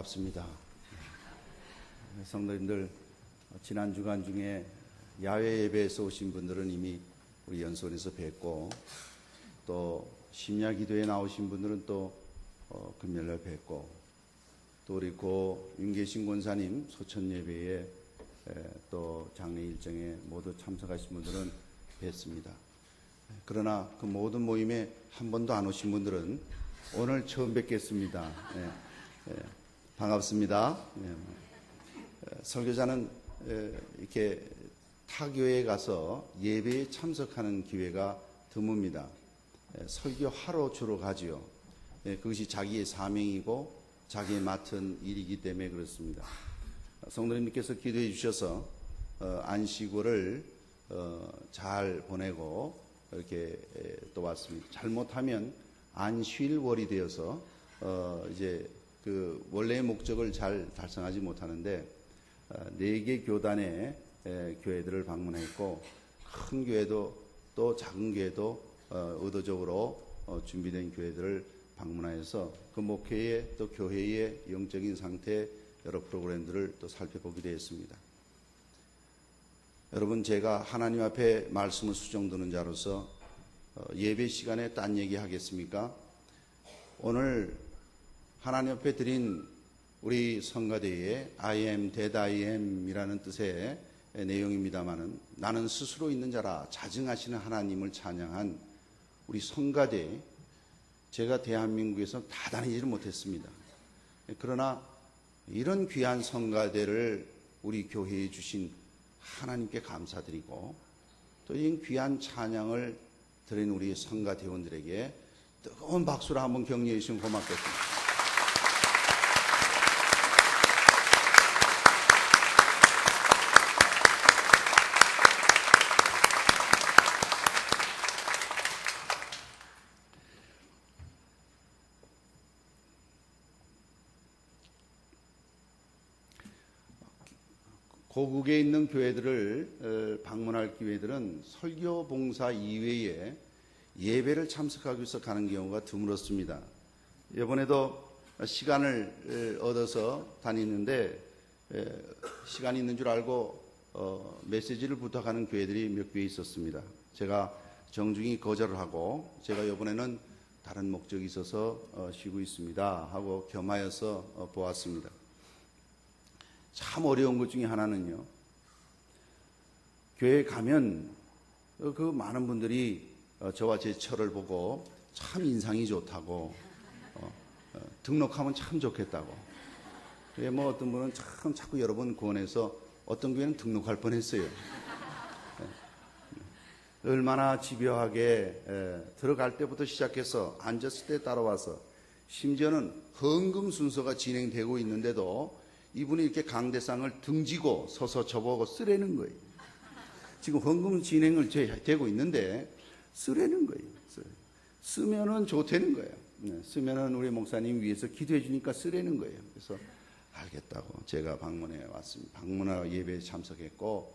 반갑습니다. 성도님들, 지난 주간 중에 야외 예배에서 오신 분들은 이미 우리 연수원에서 뵙고, 또 심야 기도에 나오신 분들은 또 금요일날 뵙고, 또 우리 고 윤계신 권사님 소천 예배에 또 장례 일정에 모두 참석하신 분들은 뵙습니다. 그러나 그 모든 모임에 한 번도 안 오신 분들은 오늘 처음 뵙겠습니다. 반갑습니다. 설교자는 이렇게 타교에 가서 예배에 참석하는 기회가 드뭅니다. 설교하러 주로 가지요. 그것이 자기의 사명이고 자기의 맡은 일이기 때문에 그렇습니다. 성도님께서 기도해 주셔서 안식월을 잘 보내고 이렇게 또 왔습니다. 잘못하면 안쉴월이 되어서 이제 그 원래의 목적을 잘 달성하지 못하는데, 4개 교단의 교회들을 방문했고, 큰 교회도 또 작은 교회도 의도적으로 준비된 교회들을 방문하여서 그 목회의 또 교회의 영적인 상태, 여러 프로그램들을 또 살펴보게 되었습니다. 여러분, 제가 하나님 앞에 말씀을 수정드는 자로서 예배 시간에 딴 얘기 하겠습니까? 오늘 하나님 앞에 드린 우리 성가대의 I am that I am 이라는 뜻의 내용입니다마는, 나는 스스로 있는 자라 자증하시는 하나님을 찬양한 우리 성가대, 제가 대한민국에서 다 다니지를 못했습니다. 그러나 이런 귀한 성가대를 우리 교회에 주신 하나님께 감사드리고, 또 이 귀한 찬양을 드린 우리 성가대원들에게 뜨거운 박수로 한번 격려해 주시면 고맙겠습니다. 고국에 있는 교회들을 방문할 기회들은 설교 봉사 이외에 예배를 참석하기 위해서 가는 경우가 드물었습니다. 이번에도 시간을 얻어서 다니는데 시간이 있는 줄 알고 메시지를 부탁하는 교회들이 몇 교회 있었습니다. 제가 정중히 거절을 하고, 제가 이번에는 다른 목적이 있어서 쉬고 있습니다 하고 겸하여서 보았습니다. 참 어려운 것 중에 하나는요, 교회에 가면 그 많은 분들이 저와 제 처를 보고 참 인상이 좋다고, 등록하면 참 좋겠다고. 뭐 어떤 분은 참 자꾸 여러 번 권해서 어떤 교회는 등록할 뻔했어요. 얼마나 집요하게 들어갈 때부터 시작해서 앉았을 때 따라와서, 심지어는 헌금 순서가 진행되고 있는데도 이분이 이렇게 강대상을 등지고 서서 저보고 쓰라는 거예요. 지금 헌금 진행을 되고 있는데 쓰라는 거예요. 쓰면은 좋다는 거예요. 쓰면은 우리 목사님 위해서 기도해 주니까 쓰라는 거예요. 그래서 알겠다고 제가 방문해 왔습니다. 방문하고 예배에 참석했고,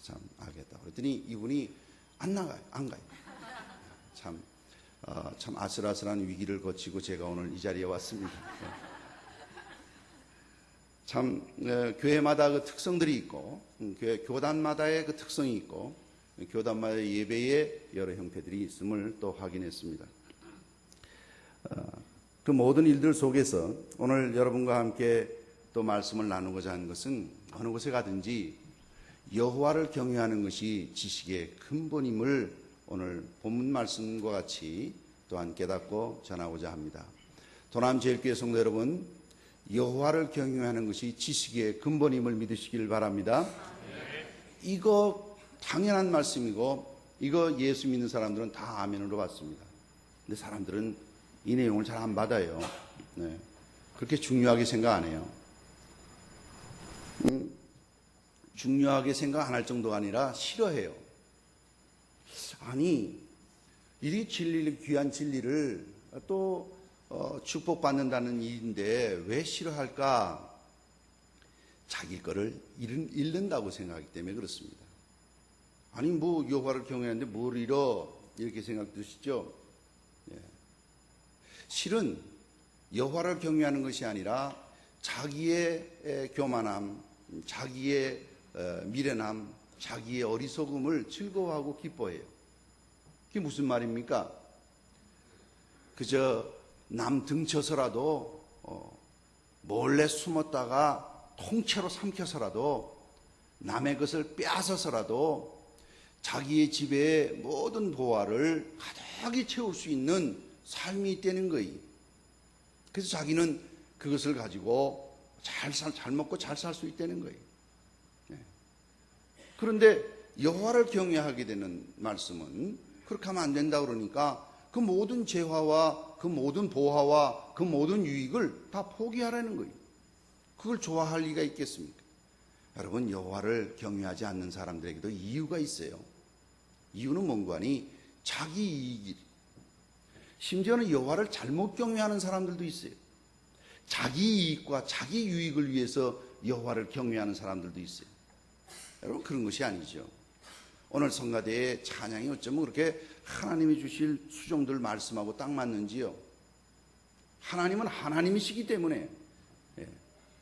참 알겠다고 그랬더니 이분이 안 나가요. 안 가요. 참 아슬아슬한 위기를 거치고 제가 오늘 이 자리에 왔습니다. 참 교회마다 그 특성들이 있고, 교단마다의 그 특성이 있고, 교단마다의 예배의 여러 형태들이 있음을 또 확인했습니다. 그 모든 일들 속에서 오늘 여러분과 함께 또 말씀을 나누고자 하는 것은, 어느 곳에 가든지 여호와를 경외하는 것이 지식의 근본임을 오늘 본문 말씀과 같이 또한 깨닫고 전하고자 합니다. 도남제일교회 성도 여러분, 여호와를 경외하는 것이 지식의 근본임을 믿으시길 바랍니다. 이거 당연한 말씀이고, 이거 예수 믿는 사람들은 다 아멘으로 받습니다. 근데 사람들은 이 내용을 잘 안 받아요. 그렇게 중요하게 생각 안 해요. 중요하게 생각 안 할 정도가 아니라 싫어해요. 아니, 이 진리를, 귀한 진리를 또 축복받는다는 일인데 왜 싫어할까? 자기 거를 잃는다고 생각하기 때문에 그렇습니다. 아니, 뭐 여호와를 경외하는데 뭘 잃어? 이렇게 생각 드시죠? 실은 여호와를 경외하는 것이 아니라 자기의 교만함, 자기의 미련함, 자기의 어리석음을 즐거워하고 기뻐해요. 그게 무슨 말입니까? 그저 남 등쳐서라도 몰래 숨었다가 통째로 삼켜서라도 남의 것을 빼앗아서라도 자기의 집의 모든 보화를 가득히 채울 수 있는 삶이 있다는 거예요. 그래서 자기는 그것을 가지고 잘 먹고 잘 살 수 있다는 거예요. 그런데 여호와를 경외하게 되는 말씀은 그렇게 하면 안 된다 그러니까 그 모든 재화와 그 모든 보화와 그 모든 유익을 다 포기하라는 거예요. 그걸 좋아할 리가 있겠습니까? 여러분, 여호와를 경외하지 않는 사람들에게도 이유가 있어요. 이유는 뭔가 하니 자기 이익이, 심지어는 여호와를 잘못 경외하는 사람들도 있어요. 자기 이익과 자기 유익을 위해서 여호와를 경외하는 사람들도 있어요. 여러분, 그런 것이 아니죠. 오늘 성가대의 찬양이 어쩌면 그렇게 하나님이 주실 수종들 말씀하고 딱 맞는지요. 하나님은 하나님이시기 때문에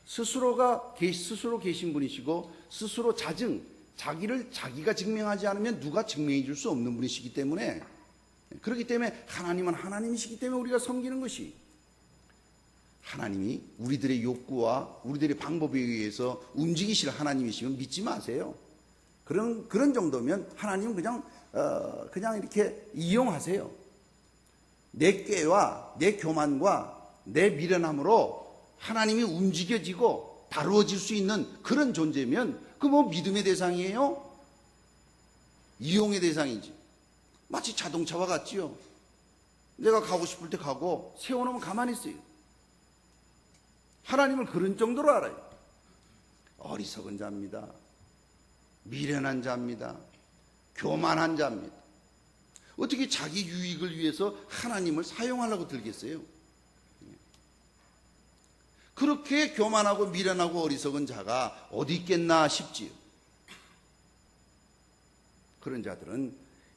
스스로 계신 분이시고 스스로 자기를 자기가 증명하지 않으면 누가 증명해 줄 수 없는 분이시기 때문에, 그렇기 때문에 하나님은 하나님이시기 때문에 우리가 섬기는 것이, 하나님이 우리들의 욕구와 우리들의 방법에 의해서 움직이실 하나님이시면 믿지 마세요. 그런 정도면 하나님은 그냥 이렇게 이용하세요. 내 꾀와 내 교만과 내 미련함으로 하나님이 움직여지고 다루어질 수 있는 그런 존재면 그 뭐 믿음의 대상이에요? 이용의 대상이지. 마치 자동차와 같지요. 내가 가고 싶을 때 가고 세워놓으면 가만히 있어요. 하나님을 그런 정도로 알아요. 어리석은 자입니다. 미련한 자입니다. 교만한 자입니다. 어떻게 자기 유익을 위해서 하나님을 사용하려고 들겠어요? 그렇게 교만하고 미련하고 어리석은 자가 어디 있겠나 싶지요. 그런 자들은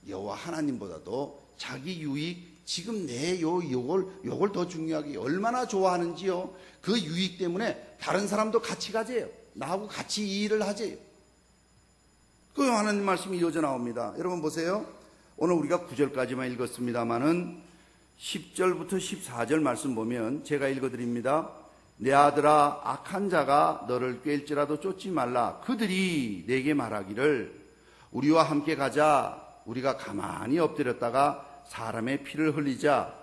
여호와 하나님보다도 자기 유익, 지금 내 요걸 더 중요하게 얼마나 좋아하는지요. 그 유익 때문에 다른 사람도 같이 가재요. 나하고 같이 이 일을 하재요. 그 하나님 말씀이 이어져 나옵니다. 여러분 보세요. 오늘 우리가 9절까지만 읽었습니다마는 10절부터 14절 말씀 보면 제가 읽어드립니다. 내 아들아, 악한 자가 너를 꿰일지라도 쫓지 말라. 그들이 내게 말하기를 우리와 함께 가자. 우리가 가만히 엎드렸다가 사람의 피를 흘리자.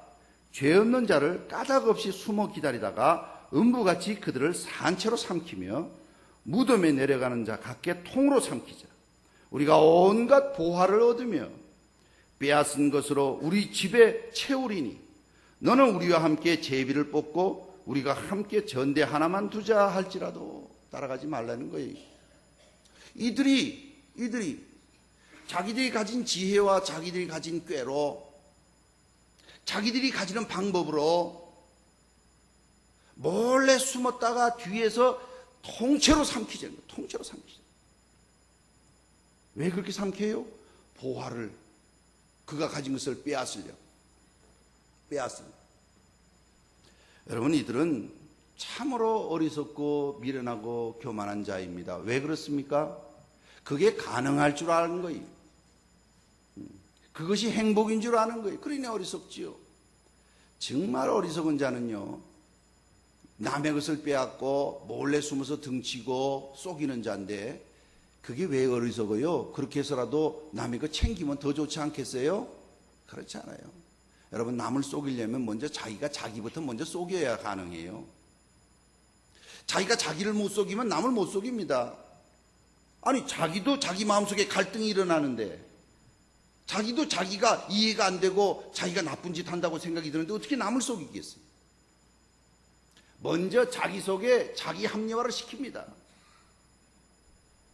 죄 없는 자를 까닭 없이 숨어 기다리다가 음부같이 그들을 산채로 삼키며 무덤에 내려가는 자 같게 통으로 삼키자. 우리가 온갖 보화를 얻으며 빼앗은 것으로 우리 집에 채우리니 너는 우리와 함께 제비를 뽑고 우리가 함께 전대 하나만 두자 할지라도 따라가지 말라는 거예요. 이들이 자기들이 가진 지혜와 자기들이 가진 꾀로 자기들이 가지는 방법으로 몰래 숨었다가 뒤에서 통째로 삼키자는 거예요. 통째로 삼키자. 왜 그렇게 삼켜요? 보화를, 그가 가진 것을 빼앗으려. 여러분, 이들은 참으로 어리석고 미련하고 교만한 자입니다. 왜 그렇습니까? 그게 가능할 줄 아는 거예요. 그것이 행복인 줄 아는 거예요. 그러니 어리석지요. 정말 어리석은 자는요, 남의 것을 빼앗고 몰래 숨어서 등치고 속이는 자인데, 그게 왜 어리석어요? 그렇게 해서라도 남의 거 챙기면 더 좋지 않겠어요? 그렇지 않아요. 여러분, 남을 속이려면 먼저 자기가 자기부터 먼저 속여야 가능해요. 자기가 자기를 못 속이면 남을 못 속입니다. 아니, 자기도 자기 마음속에 갈등이 일어나는데, 자기도 자기가 이해가 안 되고 자기가 나쁜 짓 한다고 생각이 드는데 어떻게 남을 속이겠어요? 먼저 자기 속에 자기 합리화를 시킵니다.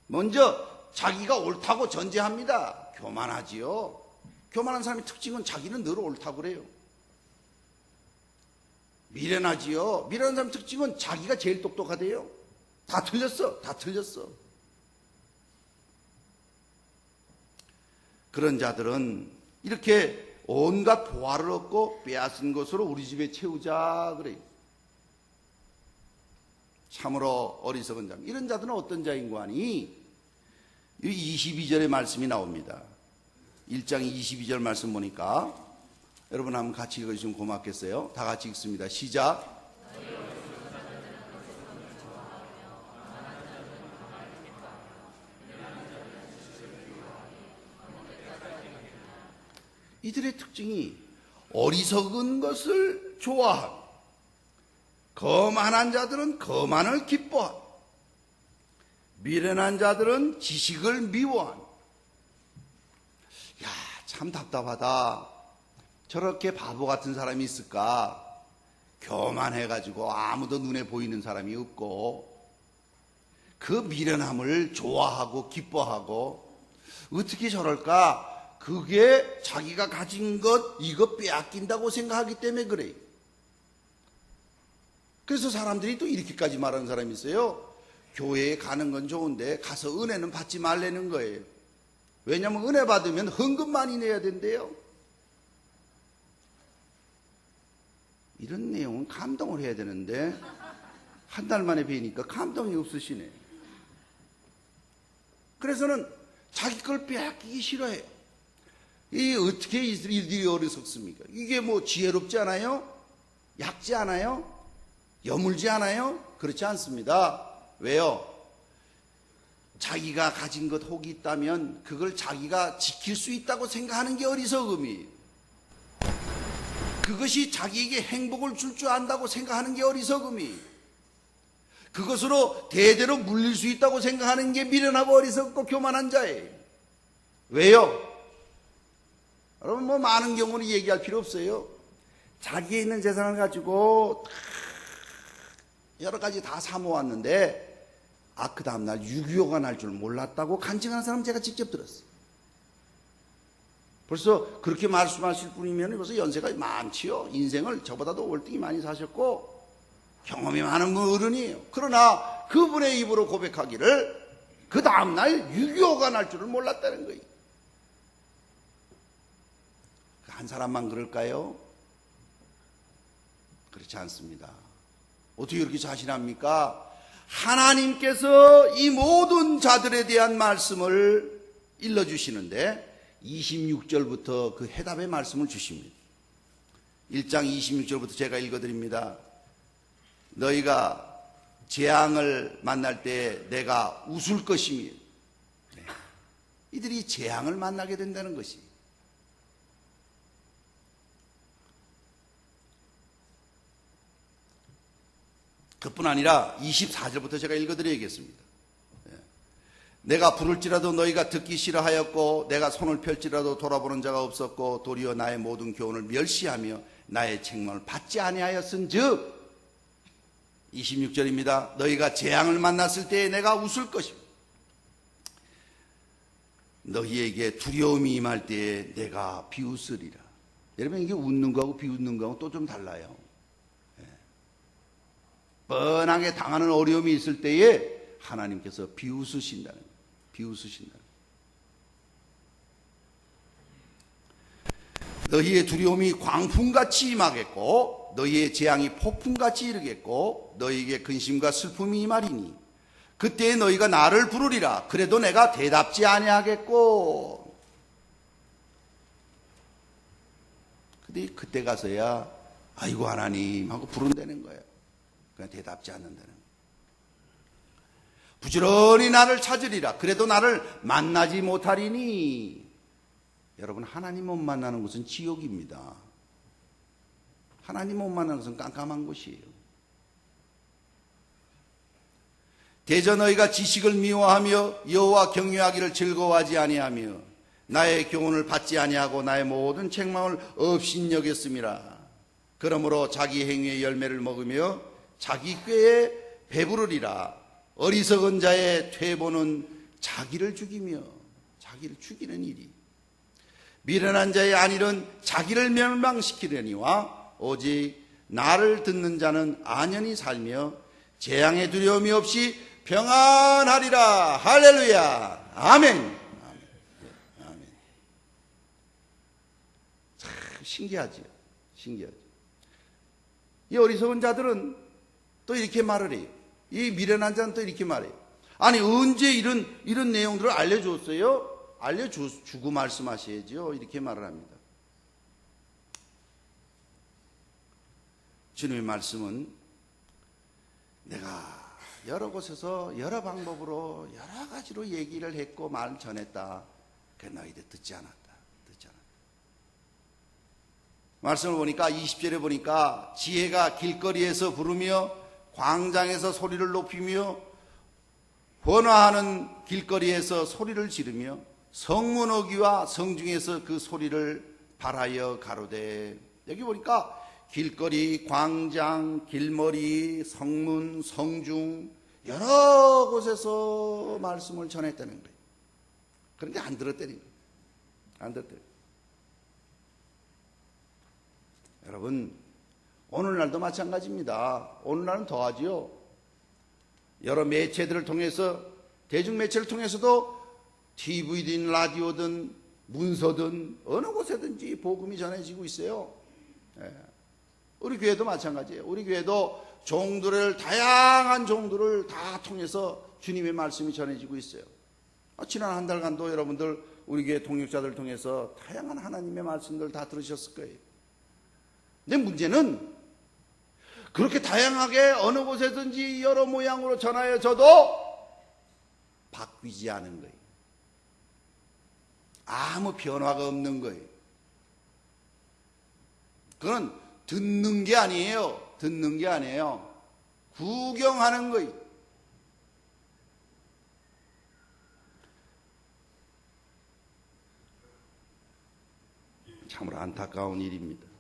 먼저 자기가 옳다고 전제합니다. 교만하지요. 교만한 사람의 특징은 자기는 늘 옳다고 그래요. 미련하지요. 미련한 사람의 특징은 자기가 제일 똑똑하대요. 다 틀렸어. 그런 자들은 이렇게 온갖 보화를 얻고 빼앗은 것으로 우리 집에 채우자 그래요. 참으로 어리석은 자. 이런 자들은 어떤 자인고 하니 22절의 말씀이 나옵니다. 1장 22절 말씀 보니까 여러분 한번 같이 읽어주시면 고맙겠어요. 다 같이 읽습니다. 시작. 이들의 특징이 어리석은 것을 좋아하고, 거만한 자들은 거만을 기뻐하고, 미련한 자들은 지식을 미워하는. 야, 참 답답하다. 저렇게 바보 같은 사람이 있을까? 교만해가지고 아무도 눈에 보이는 사람이 없고, 그 미련함을 좋아하고 기뻐하고, 어떻게 저럴까? 그게 자기가 가진 것, 이거 빼앗긴다고 생각하기 때문에 그래요. 그래서 사람들이 또 이렇게까지 말하는 사람이 있어요. 교회에 가는 건 좋은데 가서 은혜는 받지 말라는 거예요. 왜냐하면 은혜 받으면 헌금 많이 내야 된대요. 이런 내용은 감동을 해야 되는데 한 달 만에 뵈니까 감동이 없으시네. 그래서는 자기 걸 빼앗기기 싫어해요. 이 어떻게 이들이 어리석습니까? 이게 뭐 지혜롭지 않아요? 얕지 않아요? 여물지 않아요? 그렇지 않습니다. 왜요? 자기가 가진 것 혹이 있다면 그걸 자기가 지킬 수 있다고 생각하는 게 어리석음이에요. 그것이 자기에게 행복을 줄 줄 안다고 생각하는 게 어리석음이에요. 그것으로 대대로 물릴 수 있다고 생각하는 게 미련하고 어리석고 교만한 자예요. 왜요? 여러분 뭐 많은 경우는 얘기할 필요 없어요. 자기에 있는 재산을 가지고 여러 가지 다 사모았는데 그 다음날 6.25가 날 줄 몰랐다고 간증하는 사람 제가 직접 들었어요. 벌써 그렇게 말씀하실 분이면 벌써 연세가 많지요. 인생을 저보다도 월등히 많이 사셨고 경험이 많은 어른이에요. 그러나 그분의 입으로 고백하기를 그 다음날 6.25가 날 줄을 몰랐다는 거예요. 한 사람만 그럴까요? 그렇지 않습니다. 어떻게 이렇게 자신합니까? 하나님께서 이 모든 자들에 대한 말씀을 일러주시는데 26절부터 그 해답의 말씀을 주십니다. 1장 26절부터 제가 읽어드립니다. 너희가 재앙을 만날 때 내가 웃을 것이며, 이들이 재앙을 만나게 된다는 것이. 그뿐 아니라 24절부터 제가 읽어드려야겠습니다. 내가 부를지라도 너희가 듣기 싫어하였고 내가 손을 펼지라도 돌아보는 자가 없었고 도리어 나의 모든 교훈을 멸시하며 나의 책망을 받지 아니하였은즉 26절입니다. 너희가 재앙을 만났을 때에 내가 웃을 것입니다. 너희에게 두려움이 임할 때에 내가 비웃으리라. 여러분 이게 웃는 거하고 비웃는 거하고 또 좀 달라요. 뻔하게 당하는 어려움이 있을 때에 하나님께서 비웃으신다는 거예요. 비웃으신다는 거예요. 너희의 두려움이 광풍같이 임하겠고 너희의 재앙이 폭풍같이 이르겠고 너희에게 근심과 슬픔이 임하리니 그때에 너희가 나를 부르리라. 그래도 내가 대답지 아니하겠고. 근데 그때 가서야 아이고 하나님 하고 부른다는 거예요. 그냥 대답지 않는다는 거예요. 부지런히 나를 찾으리라. 그래도 나를 만나지 못하리니. 여러분 하나님 못 만나는 것은 지옥입니다. 하나님 못 만나는 것은 깜깜한 곳이에요. 대저 너희가 지식을 미워하며 여호와 경외하기를 즐거워하지 아니하며 나의 교훈을 받지 아니하고 나의 모든 책망을 업신여겼음이라. 그러므로 자기 행위의 열매를 먹으며 자기 꾀에 배부르리라. 어리석은 자의 퇴보는 자기를 죽이며 자기를 죽이는 일이. 미련한 자의 안일은 자기를 멸망시키려니와 오직 나를 듣는 자는 안연히 살며 재앙의 두려움이 없이 평안하리라. 할렐루야. 아멘. 아멘. 참 신기하죠. 신기하죠. 이 어리석은 자들은 또 이렇게 말을 해요. 이 미련한 자는 또 이렇게 말해요. 아니 언제 이런 내용들을 알려줬어요? 알려주고 말씀하셔야죠. 이렇게 말을 합니다. 주님의 말씀은 내가 여러 곳에서 여러 방법으로 여러 가지로 얘기를 했고 말을 전했다. 그 너희들 듣지 않았다. 말씀을 보니까 20절에 보니까 지혜가 길거리에서 부르며 광장에서 소리를 높이며 번화하는 길거리에서 소리를 지르며 성문 어귀와 성중에서 그 소리를 발하여 가로되. 여기 보니까 길거리, 광장, 길머리, 성문, 성중 여러 곳에서 말씀을 전했다는 거예요. 그런데 안 들었다는 거예요. 안 들었다는 거예요. 여러분, 오늘날도 마찬가지입니다. 오늘날은 더하지요. 여러 매체들을 통해서, 대중매체를 통해서도 TV든 라디오든 문서든 어느 곳에든지 복음이 전해지고 있어요. 우리 교회도 마찬가지예요. 우리 교회도 다양한 종들을 다 통해서 주님의 말씀이 전해지고 있어요. 지난 한 달간도 여러분들 우리 교회 동역자들을 통해서 다양한 하나님의 말씀들 다 들으셨을 거예요. 근데 문제는 그렇게 다양하게 어느 곳에든지 여러 모양으로 전하여져도 바뀌지 않은 거예요. 아무 변화가 없는 거예요. 그건 듣는 게 아니에요. 듣는 게 아니에요. 구경하는 거예요. 참으로 안타까운 일입니다.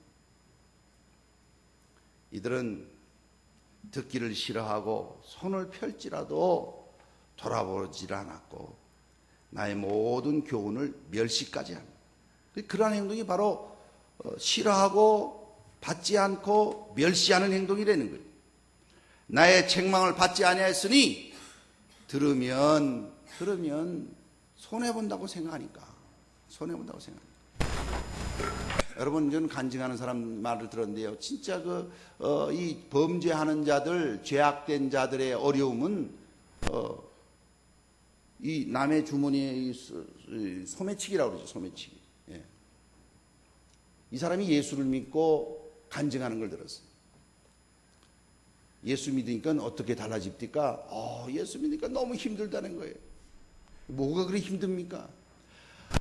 이들은 듣기를 싫어하고 손을 펼지라도 돌아보질 않았고 나의 모든 교훈을 멸시까지 합니다. 그러한 행동이 바로 싫어하고 받지 않고 멸시하는 행동이라는 거예요. 나의 책망을 받지 아니하였으니 들으면 손해본다고 생각하니까. 여러분, 저는 간증하는 사람 말을 들었는데요. 진짜 이 범죄하는 자들, 죄악된 자들의 어려움은, 이 남의 주머니에 소매치기라고 그러죠, 소매치기. 예. 이 사람이 예수를 믿고 간증하는 걸 들었어요. 예수 믿으니까 어떻게 달라집니까? 예수 믿으니까 너무 힘들다는 거예요. 뭐가 그리 힘듭니까?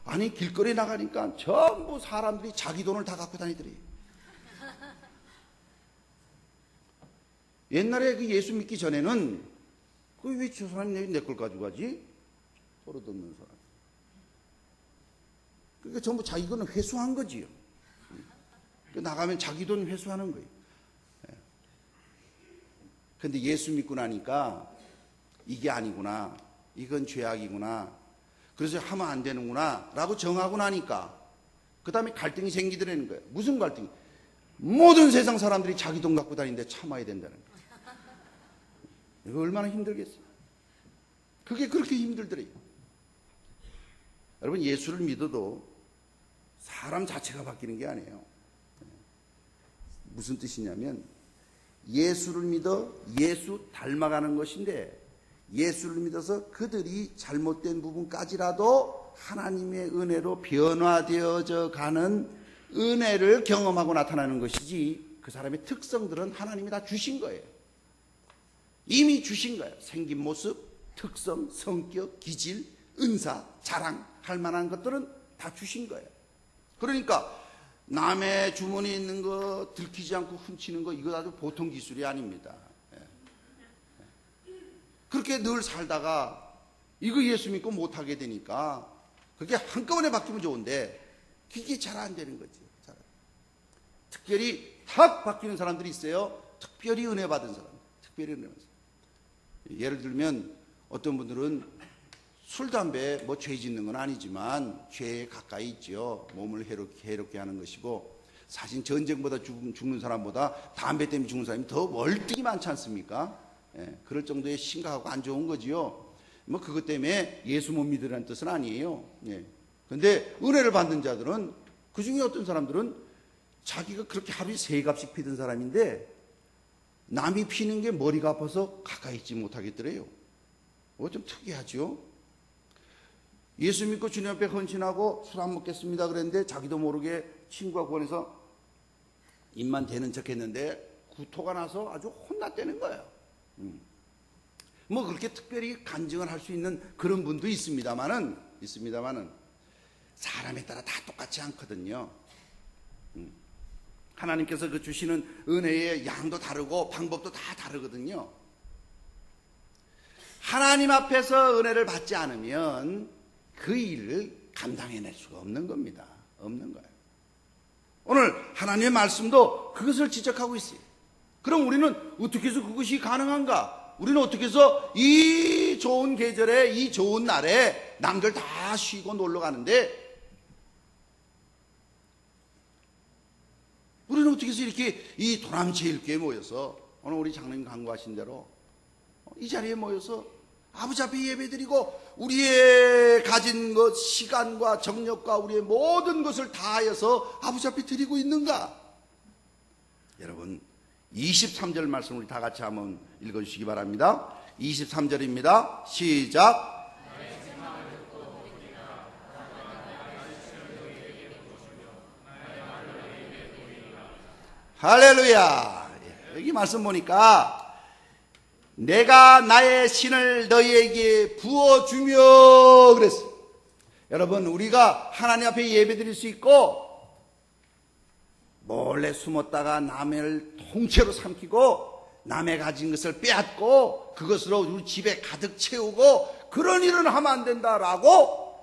아니, 길거리에 나가니까 전부 사람들이 자기 돈을 다 갖고 다니더래요. 옛날에 그 예수 믿기 전에는 왜 저 사람이 내 걸 가지고 가지? 버릇없는 사람. 그러니까 전부 자기 거는 회수한 거지요. 나가면 자기 돈 회수하는 거예요. 근데 예수 믿고 나니까 이게 아니구나. 이건 죄악이구나. 그래서 하면 안 되는구나 라고 정하고 나니까 그 다음에 갈등이 생기더라는 거예요. 무슨 갈등이? 모든 세상 사람들이 자기 돈 갖고 다니는데 참아야 된다는 거예요. 이거 얼마나 힘들겠어요. 그게 그렇게 힘들더래요. 여러분, 예수를 믿어도 사람 자체가 바뀌는 게 아니에요. 무슨 뜻이냐면 예수를 믿어 예수 닮아가는 것인데 예수를 믿어서 그들이 잘못된 부분까지라도 하나님의 은혜로 변화되어져 가는 은혜를 경험하고 나타나는 것이지 그 사람의 특성들은 하나님이 다 주신 거예요. 이미 주신 거예요. 생긴 모습, 특성, 성격, 기질, 은사, 자랑할 만한 것들은 다 주신 거예요. 그러니까 남의 주머니에 있는 거 들키지 않고 훔치는 거 이거 아주 보통 기술이 아닙니다. 그렇게 늘 살다가 이거 예수 믿고 못하게 되니까 그게 한꺼번에 바뀌면 좋은데 그게 잘 안 되는 거지. 특별히 탁 바뀌는 사람들이 있어요. 특별히 은혜 받은 사람. 예를 들면 어떤 분들은 술, 담배 뭐 죄 짓는 건 아니지만 죄에 가까이 있죠. 몸을 해롭게 하는 것이고 사실 전쟁보다 죽는 사람보다 담배 때문에 죽는 사람이 더 월등히 많지 않습니까? 그럴 정도의 심각하고 안 좋은 거지요. 뭐 그것 때문에 예수 못 믿으라는 뜻은 아니에요. 근데 은혜를 받는 자들은 그 중에 어떤 사람들은 자기가 그렇게 하루에 3값씩 피던 사람인데 남이 피는 게 머리가 아파서 가까이 있지 못하겠더래요. 좀 특이하죠. 예수 믿고 주님 앞에 헌신하고 술 안 먹겠습니다 그랬는데 자기도 모르게 친구가 권해서 입만 대는 척 했는데 구토가 나서 아주 혼났다는 거예요. 뭐 그렇게 특별히 간증을 할 수 있는 그런 분도 있습니다만은 사람에 따라 다 똑같지 않거든요. 하나님께서 그 주시는 은혜의 양도 다르고 방법도 다 다르거든요. 하나님 앞에서 은혜를 받지 않으면 그 일을 감당해낼 수가 없는 겁니다. 없는 거예요. 오늘 하나님의 말씀도 그것을 지적하고 있어요. 그럼 우리는 어떻게 해서 그것이 가능한가? 우리는 어떻게 해서 이 좋은 계절에 이 좋은 날에 남들 다 쉬고 놀러 가는데 우리는 어떻게 해서 이렇게 이 도남제일교회에 모여서 오늘 우리 장로님 강구하신 대로 이 자리에 모여서 아버지 앞에 예배드리고 우리의 가진 것 시간과 정력과 우리의 모든 것을 다하여서 아버지 앞에 드리고 있는가? 여러분 23절 말씀 우리 다 같이 한번 읽어주시기 바랍니다. 23절입니다. 시작. 할렐루야. 여기 말씀 보니까 내가 나의 신을 너희에게 부어주며 그랬어요. 여러분 우리가 하나님 앞에 예배드릴 수 있고 몰래 숨었다가 남을 통째로 삼키고 남의 가진 것을 빼앗고 그것으로 우리 집에 가득 채우고 그런 일은 하면 안 된다라고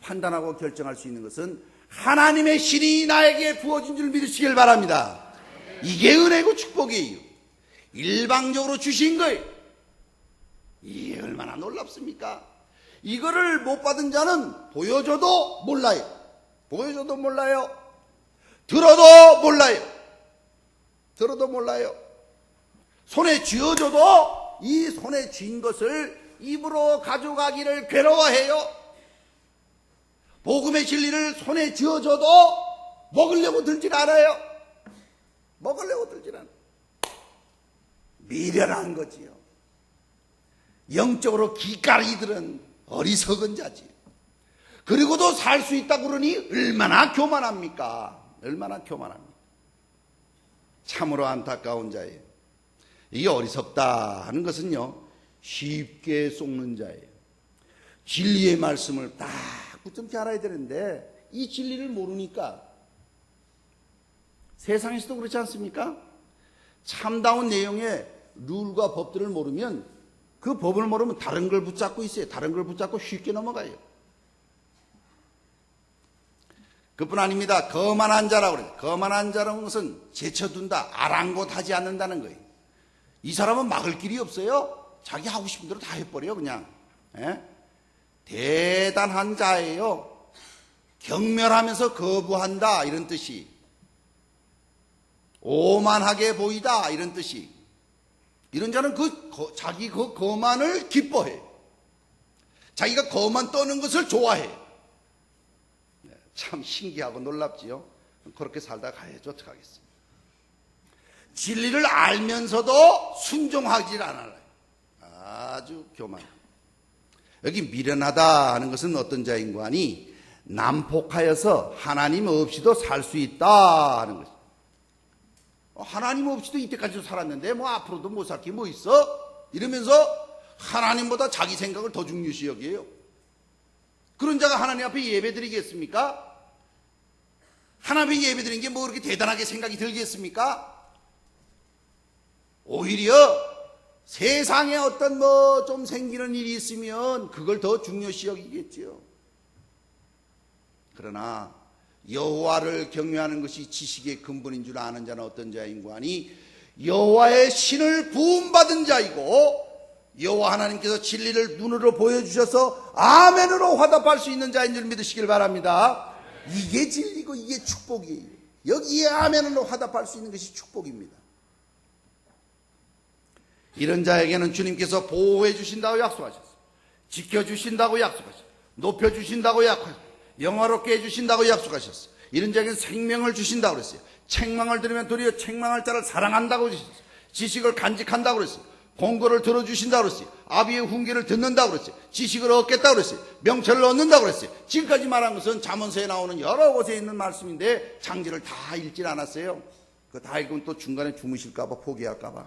판단하고 결정할 수 있는 것은 하나님의 신이 나에게 부어준 줄 믿으시길 바랍니다. 이게 은혜고 축복이에요. 일방적으로 주신 거예요. 이게 얼마나 놀랍습니까? 이거를 못 받은 자는 보여줘도 몰라요. 보여줘도 몰라요. 들어도 몰라요. 들어도 몰라요. 손에 쥐어줘도 이 손에 쥔 것을 입으로 가져가기를 괴로워해요. 복음의 진리를 손에 쥐어줘도 먹으려고 들질 않아요. 먹으려고 들질 않아요. 미련한 거지요. 영적으로 기까리들은 어리석은 자지요. 그리고도 살 수 있다고 그러니 얼마나 교만합니까? 얼마나 교만합니까? 참으로 안타까운 자예요. 이게 어리석다 하는 것은요, 쉽게 속는 자예요. 진리의 말씀을 딱 붙잡게 알아야 되는데 이 진리를 모르니까 세상에서도 그렇지 않습니까? 참다운 내용의 룰과 법들을 모르면 그 법을 모르면 다른 걸 붙잡고 있어요. 다른 걸 붙잡고 쉽게 넘어가요. 그뿐 아닙니다. 거만한 자라고 그래요. 거만한 자라는 것은 제쳐둔다, 아랑곳하지 않는다는 거예요. 이 사람은 막을 길이 없어요. 자기 하고 싶은 대로 다 해버려 그냥. 예? 대단한 자예요. 경멸하면서 거부한다 이런 뜻이. 오만하게 보이다 이런 뜻이. 이런 자는 자기 그 거만을 기뻐해. 자기가 거만 떠는 것을 좋아해. 참 신기하고 놀랍지요. 그렇게 살다 가야죠. 어떡하겠습니까? 진리를 알면서도 순종하지 않아요. 아주 교만. 여기 미련하다 하는 것은 어떤 자인고 하니 난폭하여서 하나님 없이도 살 수 있다 하는 것이죠. 하나님 없이도 이때까지도 살았는데 뭐 앞으로도 못 살 게 뭐 있어? 이러면서 하나님보다 자기 생각을 더 중요시 여기에요. 그런 자가 하나님 앞에 예배 드리겠습니까? 하나님 앞에 예배 드리는 게 뭐 그렇게 대단하게 생각이 들겠습니까? 오히려 세상에 어떤 뭐 좀 생기는 일이 있으면 그걸 더 중요시 여기겠지요. 그러나 여호와를 경외하는 것이 지식의 근본인 줄 아는 자는 어떤 자인고 하니 여호와의 신을 부음받은 자이고 여호와 하나님께서 진리를 눈으로 보여주셔서 아멘으로 화답할 수 있는 자인 줄 믿으시길 바랍니다. 이게 진리고 이게 축복이에요. 여기에 아멘으로 화답할 수 있는 것이 축복입니다. 이런 자에게는 주님께서 보호해 주신다고 약속하셨어요. 지켜주신다고 약속하셨어요. 높여주신다고 약속하셨어요. 영화롭게 해주신다고 약속하셨어요. 이런 자에게는 생명을 주신다고 그랬어요. 책망을 들으면 도리어 책망할 자를 사랑한다고 그러셨어요. 지식을 간직한다고 그랬어요. 공고를 들어주신다고 그랬어요. 아비의 훈계를 듣는다고 그랬어요. 지식을 얻겠다고 그랬어요. 명철을 얻는다고 그랬어요. 지금까지 말한 것은 잠언서에 나오는 여러 곳에 있는 말씀인데 장지를 다 읽질 않았어요. 그거 다 읽으면 또 중간에 주무실까봐 포기할까봐.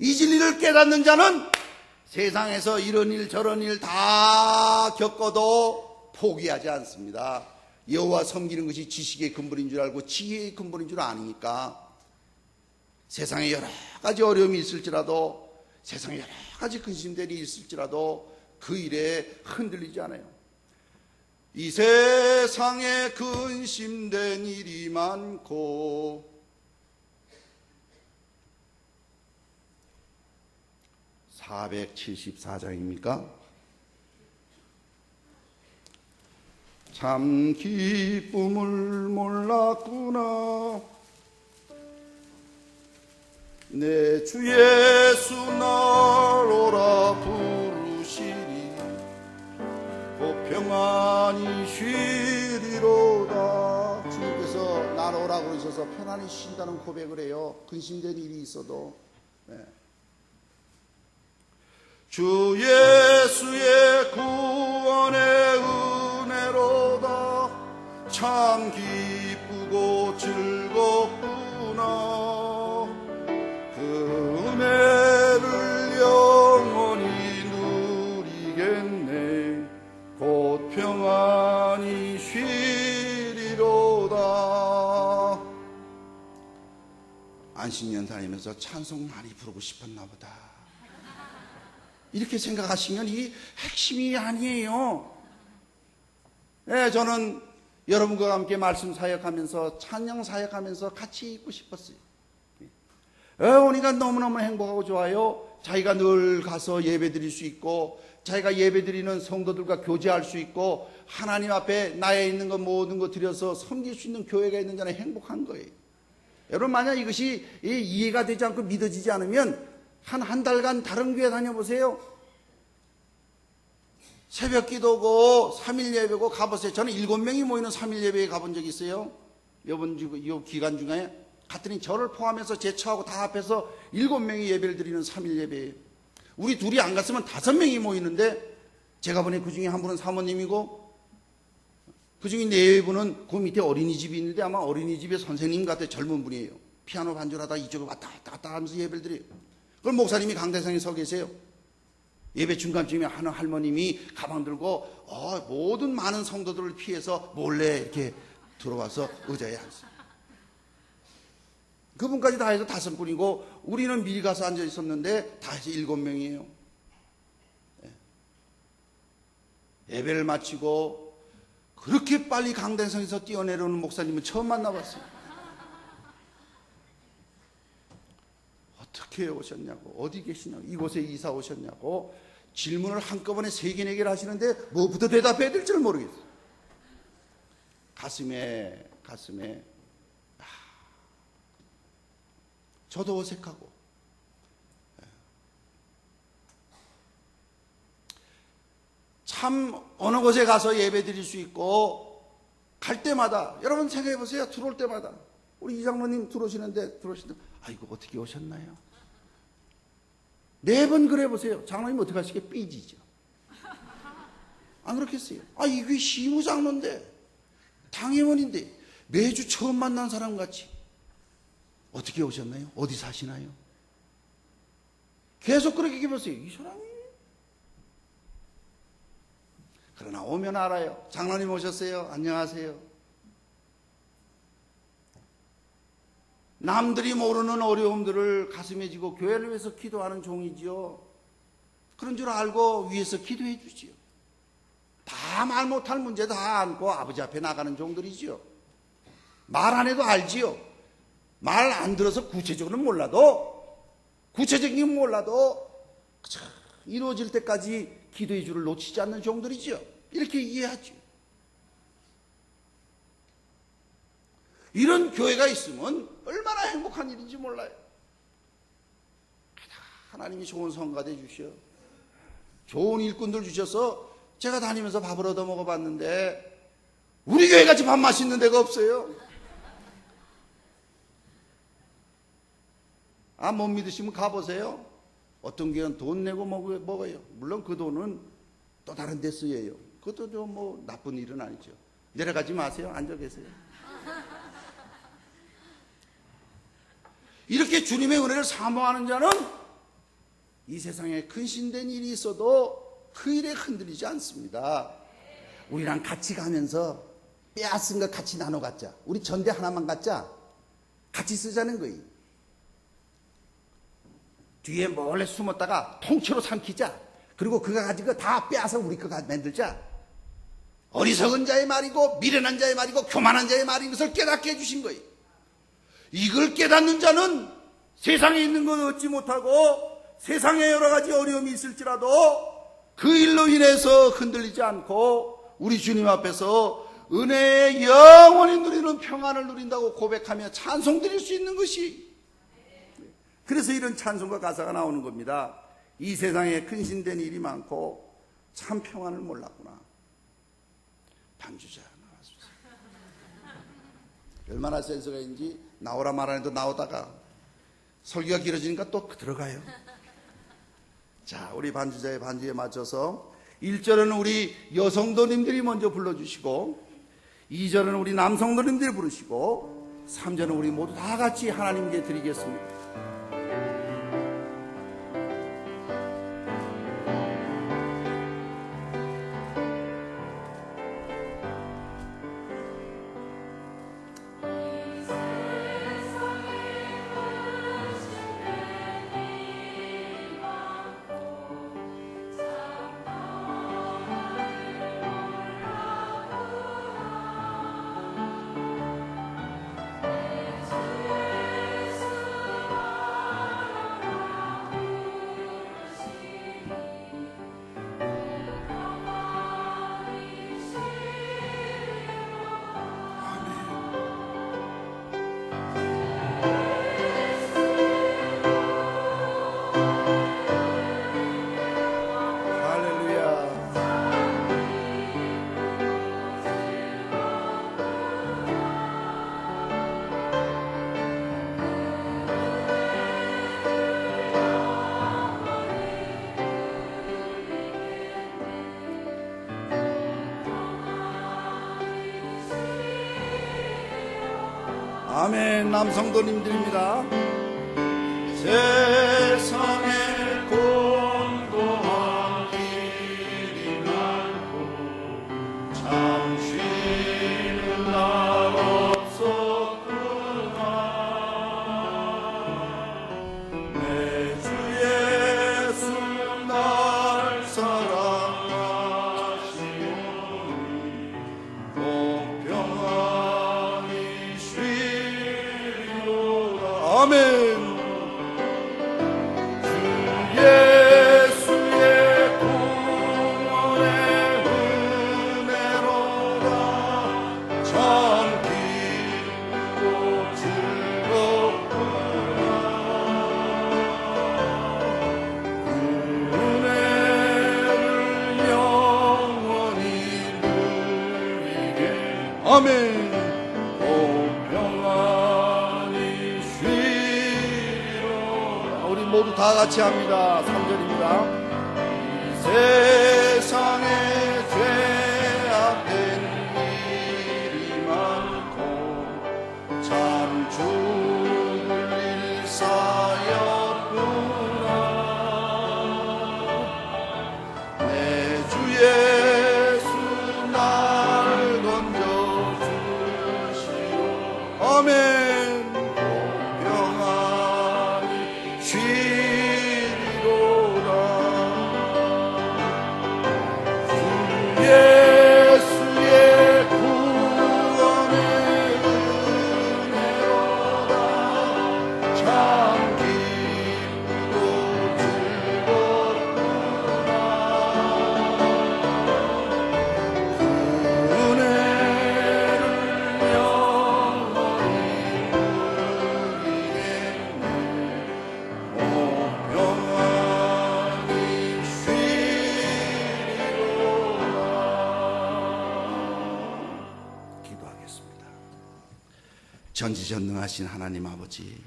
이 진리를 깨닫는 자는 세상에서 이런 일 저런 일 다 겪어도 포기하지 않습니다. 여호와 섬기는 것이 지식의 근본인 줄 알고 지혜의 근본인 줄 아니까 세상에 여러 가지 어려움이 있을지라도, 세상에 여러 가지 근심들이 있을지라도 그 일에 흔들리지 않아요. 이 세상에 근심된 일이 많고 474장입니까? 참 기쁨을 몰랐구나. 내 주 예수 날 오라 부르시니 곧 평안히 쉬리로다. 주님께서 날 오라 그러셔서 편안히 쉰다는 고백을 해요. 근심된 일이 있어도. 네. 주 예수의 구원의 은혜로다. 참 기쁘고 즐겁구나. 그 은혜를 영원히 누리겠네. 곧 평안히 쉬리로다. 안식년 다니면서 찬송 많이 부르고 싶었나 보다. 이렇게 생각하시면 이 핵심이 아니에요. 네, 저는 여러분과 함께 말씀 사역하면서 찬양 사역하면서 같이 있고 싶었어요. 오니까 너무너무 행복하고 좋아요. 자기가 늘 가서 예배 드릴 수 있고, 자기가 예배 드리는 성도들과 교제할 수 있고, 하나님 앞에 나에 있는 것 모든 거 드려서 섬길 수 있는 교회가 있는 자는 행복한 거예요. 여러분, 만약 이것이 이해가 되지 않고 믿어지지 않으면 한 달간 다른 교회 다녀보세요. 새벽 기도고 3일 예배고 가보세요. 저는 7명이 모이는 3일 예배에 가본 적이 있어요. 이번 기간 중에. 갔더니 저를 포함해서 제 처하고 다 합해서 7명이 예배를 드리는 3일 예배예요. 우리 둘이 안 갔으면 5명이 모이는데, 제가 보니 그 중에 한 분은 사모님이고 그 중에 4분은 그 밑에 어린이집이 있는데 아마 어린이집의 선생님 같아. 젊은 분이에요. 피아노 반주하다 이쪽에 왔다 갔다 하면서 예배를 드려요. 그럼 목사님이 강대상에 서 계세요. 예배 중간쯤에 하는 할머님이 가방 들고 모든 많은 성도들을 피해서 몰래 이렇게 들어와서 의자에 앉았어요. 그분까지 다 해서 5분이고 우리는 미리 가서 앉아 있었는데 다 해서 7명이에요. 예배를 마치고 그렇게 빨리 강대상에서 뛰어내려오는 목사님은 처음 만나봤어요. 어떻게 오셨냐고, 어디 계시냐고, 이곳에 이사 오셨냐고 질문을 한꺼번에 3개, 4개를 하시는데 뭐부터 대답해야 될지를 모르겠어요. 가슴에 저도 어색하고. 참 어느 곳에 가서 예배 드릴 수 있고 갈 때마다, 여러분 생각해 보세요. 들어올 때마다 우리 이장로님 들어오시는데 아이고 어떻게 오셨나요? 4번 그래 보세요. 장로님 어떻게 하시게 삐지죠. 안 그렇겠어요? 이게 시무장로인데, 당회원인데 매주 처음 만난 사람 같이 어떻게 오셨나요? 어디 사시나요? 계속 그렇게 얘기해보세요. 이 사람이. 그러나 오면 알아요. 장로님 오셨어요? 안녕하세요. 남들이 모르는 어려움들을 가슴에 지고 교회를 위해서 기도하는 종이지요. 그런 줄 알고 위에서 기도해 주지요. 다 말 못할 문제 다 안고 아버지 앞에 나가는 종들이지요. 말 안 해도 알지요. 말 안 들어서 구체적으로는 몰라도, 구체적인 건 몰라도 이루어질 때까지 기도의 줄을 놓치지 않는 종들이지요. 이렇게 이해하죠. 이런 교회가 있으면 얼마나 행복한 일인지 몰라요. 하나님이 좋은 성가대 주셔, 좋은 일꾼들 주셔서 제가 다니면서 밥을 얻어 먹어봤는데 우리 교회같이 밥 맛있는 데가 없어요. 못 믿으시면 가보세요. 어떤 교회는 돈 내고 먹어요. 물론 그 돈은 또 다른 데 쓰여요. 그것도 좀 뭐 나쁜 일은 아니죠. 내려가지 마세요. 앉아 계세요. 이렇게 주님의 은혜를 사모하는 자는 이 세상에 근신된 일이 있어도 그 일에 흔들리지 않습니다. 우리랑 같이 가면서 빼앗은 거 같이 나눠 갖자. 우리 전대 하나만 갖자. 같이 쓰자는 거예요. 뒤에 몰래 숨었다가 통째로 삼키자. 그리고 그거 가지고 다 빼앗아 우리 거 만들자. 어리석은 자의 말이고 미련한 자의 말이고 교만한 자의 말인 것을 깨닫게 해주신 거예요. 이걸 깨닫는 자는 세상에 있는 것 얻지 못하고 세상에 여러 가지 어려움이 있을지라도 그 일로 인해서 흔들리지 않고 우리 주님 앞에서 은혜의 영원히 누리는 평안을 누린다고 고백하며 찬송 드릴 수 있는 것이, 그래서 이런 찬송과 가사가 나오는 겁니다. 이 세상에 근신된 일이 많고 참 평안을 몰랐구나. 반주자 나와주세요. 얼마나 센스가 있는지 나오라 말하는데 나오다가 설교가 길어지니까 또 들어가요. 자, 우리 반주자의 반주에 맞춰서 1절은 우리 여성도님들이 먼저 불러주시고 2절은 우리 남성도님들이 부르시고 3절은 우리 모두 다 같이 하나님께 드리겠습니다. 아멘. 남성도님들입니다. 세상에 공고한 일이 많고 잠시는 날 없었구나. 내 주 예수 날 사랑하시오니 공평하니 쉬리로다. 아멘. 아멘. 공평하니 쉬리로다. 우리 모두 다 같이 합니다. 3절입니다. 세상에 죄악된 일이 많고 참 죽을 일 쌓였구나. 내 주 예수 날 건져주시오. 아멘. 공평하니 쉬리로다. 주 예수의 구원의 은혜로다. 참 기쁘고 즐겁구나. 그 은혜를 영원히 누리겠네. 공평하니 쉬리로다. 기도하겠습니다. 전지전능하신 하나님 아버지,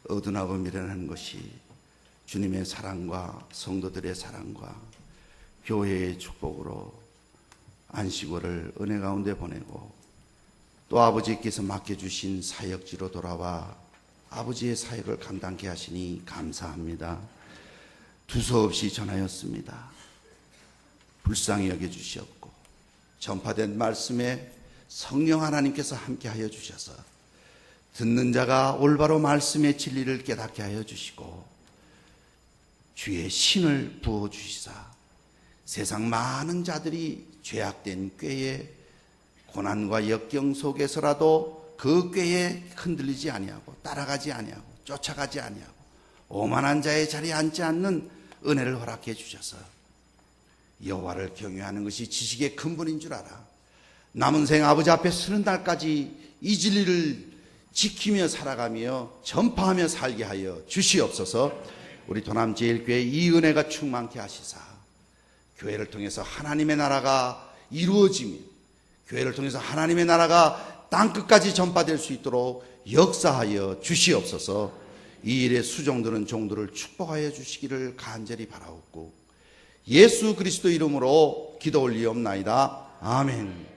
어두나봄이라는 것이 주님의 사랑과 성도들의 사랑과 교회의 축복으로 안식월을 은혜 가운데 보내고 또 아버지께서 맡겨주신 사역지로 돌아와 아버지의 사역을 감당케 하시니 감사합니다. 두서없이 전하였습니다. 불쌍히 여겨주시었고 전파된 말씀에 성령 하나님께서 함께하여 주셔서 듣는 자가 올바로 말씀의 진리를 깨닫게 하여 주시고 주의 신을 부어주시사 세상 많은 자들이 죄악된 꾀에 고난과 역경 속에서라도 그 꾀에 흔들리지 아니하고 따라가지 아니하고 쫓아가지 아니하고 오만한 자의 자리에 앉지 않는 은혜를 허락해 주셔서 여호와를 경외하는 것이 지식의 근본인 줄 알아 남은 생 아버지 앞에 서는 날까지 이 진리를 지키며 살아가며 전파하며 살게 하여 주시옵소서. 우리 도남제일교회 이 은혜가 충만케 하시사 교회를 통해서 하나님의 나라가 이루어지며 교회를 통해서 하나님의 나라가 땅끝까지 전파될 수 있도록 역사하여 주시옵소서. 이 일에 수종드는 종들을 축복하여 주시기를 간절히 바라옵고 예수 그리스도 이름으로 기도 올리옵나이다. 아멘.